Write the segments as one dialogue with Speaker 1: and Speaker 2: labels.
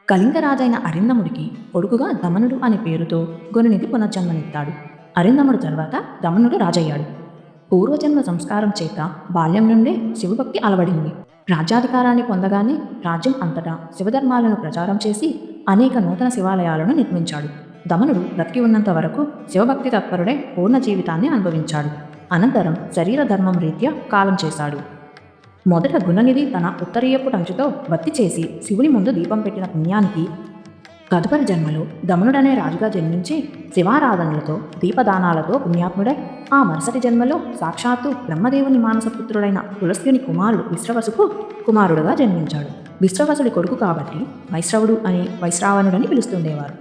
Speaker 1: కళింగరాజైన అరిందముడికి కొడుకుగా దమనుడు అనే పేరుతో గొనునికి పునర్జన్మనిస్తాడు. అరిందముడు తర్వాత దమనుడు రాజయ్యాడు. పూర్వజన్మ సంస్కారం చేత బాల్యం నుండే శివభక్తి అలవడింది. రాజ్యాధికారాన్ని పొందగానే రాజ్యం అంతటా శివధర్మాలను ప్రచారం చేసి అనేక నూతన శివాలయాలను నిర్మించాడు. దమనుడు బ్రతికి ఉన్నంత వరకు శివభక్తి తత్పరుడే పూర్ణ జీవితాన్ని అనుభవించాడు. అనంతరం శరీర ధర్మం రీత్యా కాలం చేశాడు. మొదట గుణనిధి తన ఉత్తరీయపు టంచుతో భక్తి చేసి శివుని ముందు దీపం పెట్టిన పుణ్యానికి తదుపరి జన్మలో దమనుడనే రాజుగా జన్మించి శివారాధనలతో దీపదానాలతో పుణ్యాత్ముడై ఆ మరుసటి జన్మలో సాక్షాత్తు బ్రహ్మదేవుని మానసపుత్రుడైన పులస్త్యుని కుమారుడు విశ్రవసుకు కుమారుడుగా జన్మించాడు. విశ్రవసుడి కొడుకు కాబట్టి వైశ్రవుడు అని వైశ్రావణుడని పిలుస్తుండేవారు.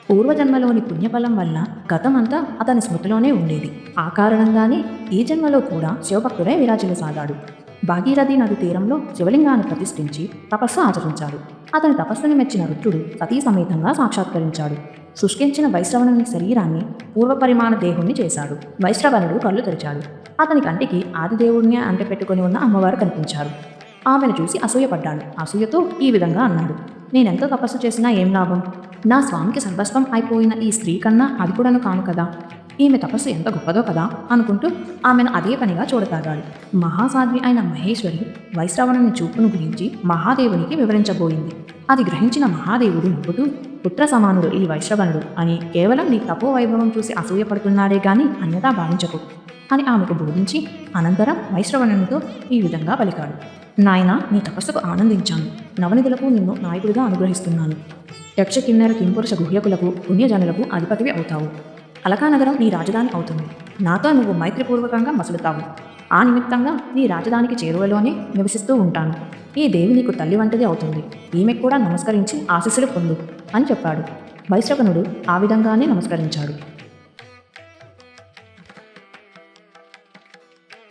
Speaker 1: పూర్వజన్మలోని పుణ్యఫలం వల్ల గతమంతా అతని స్మృతిలోనే ఉండేది. ఆ కారణంగానే ఈ జన్మలో కూడా శివభక్తుడై విరాజిల్లసాగాడు. భాగీరథి నది తీరంలో శివలింగాన్ని ప్రతిష్ఠించి తపస్సు ఆచరించాడు. అతని తపస్సుని మెచ్చిన రుద్రుడు సతీ సమేతంగా సాక్షాత్కరించాడు. శుష్కించిన వైశ్రవణుని శరీరాన్ని పూర్వపరిమాణ దేహుణ్ణి చేశాడు. వైశ్రవణుడు కళ్ళు తెరిచాడు. అతని కంటికి ఆదిదేవుడిని అంటపెట్టుకుని ఉన్న అమ్మవారు కనిపించారు. ఆమెను చూసి అసూయపడ్డాడు. అసూయతో ఈ విధంగా అన్నాడు: నేనెంత తపస్సు చేసినా ఏం లాభం? నా స్వామికి సర్వస్వం అయిపోయిన ఈ స్త్రీ కన్నా అది కూడాను కాను కదా. ఈమె తపస్సు ఎంత గొప్పదో కదా అనుకుంటూ ఆమెను అదే పనిగా చూడసాగాడు. మహాసాధ్వి అయిన మహేశ్వరి వైశ్రవణుని చూపును గురించి మహాదేవునికి వివరించబోయింది. అది గ్రహించిన మహాదేవుడు నవ్వుతూ, పుత్ర సమానుడు ఈ వైశ్రవణుడు అని కేవలం నీ తపో వైభవం చూసి అసూయపడుతున్నాడే గాని అన్యథా భావించకు అని ఆమెకు బోధించి అనంతరం వైశ్రవణునితో ఈ విధంగా పలికాడు: నాయన, నీ తపస్సుకు ఆనందించాను. నవనిధులకు నిన్ను నాయకుడిగా అనుగ్రహిస్తున్నాను. యక్ష కిన్నెర కింపురుష గుహ్యకులకు పుణ్యజనులకు అధిపతివి అవుతావు. అలకానగరం నీ రాజధాని అవుతుంది. నాతో నువ్వు మైత్రిపూర్వకంగా మసులుతావు. ఆ నిమిత్తంగా నీ రాజధానికి చేరువలోనే నివసిస్తూ ఉంటాను. ఈ దేవి నీకు తల్లి వంటిది అవుతుంది. ఈమెకు కూడా నమస్కరించి ఆశీస్సులు పొందు అని చెప్పాడు. వైశ్రవణుడు ఆ విధంగానే నమస్కరించాడు.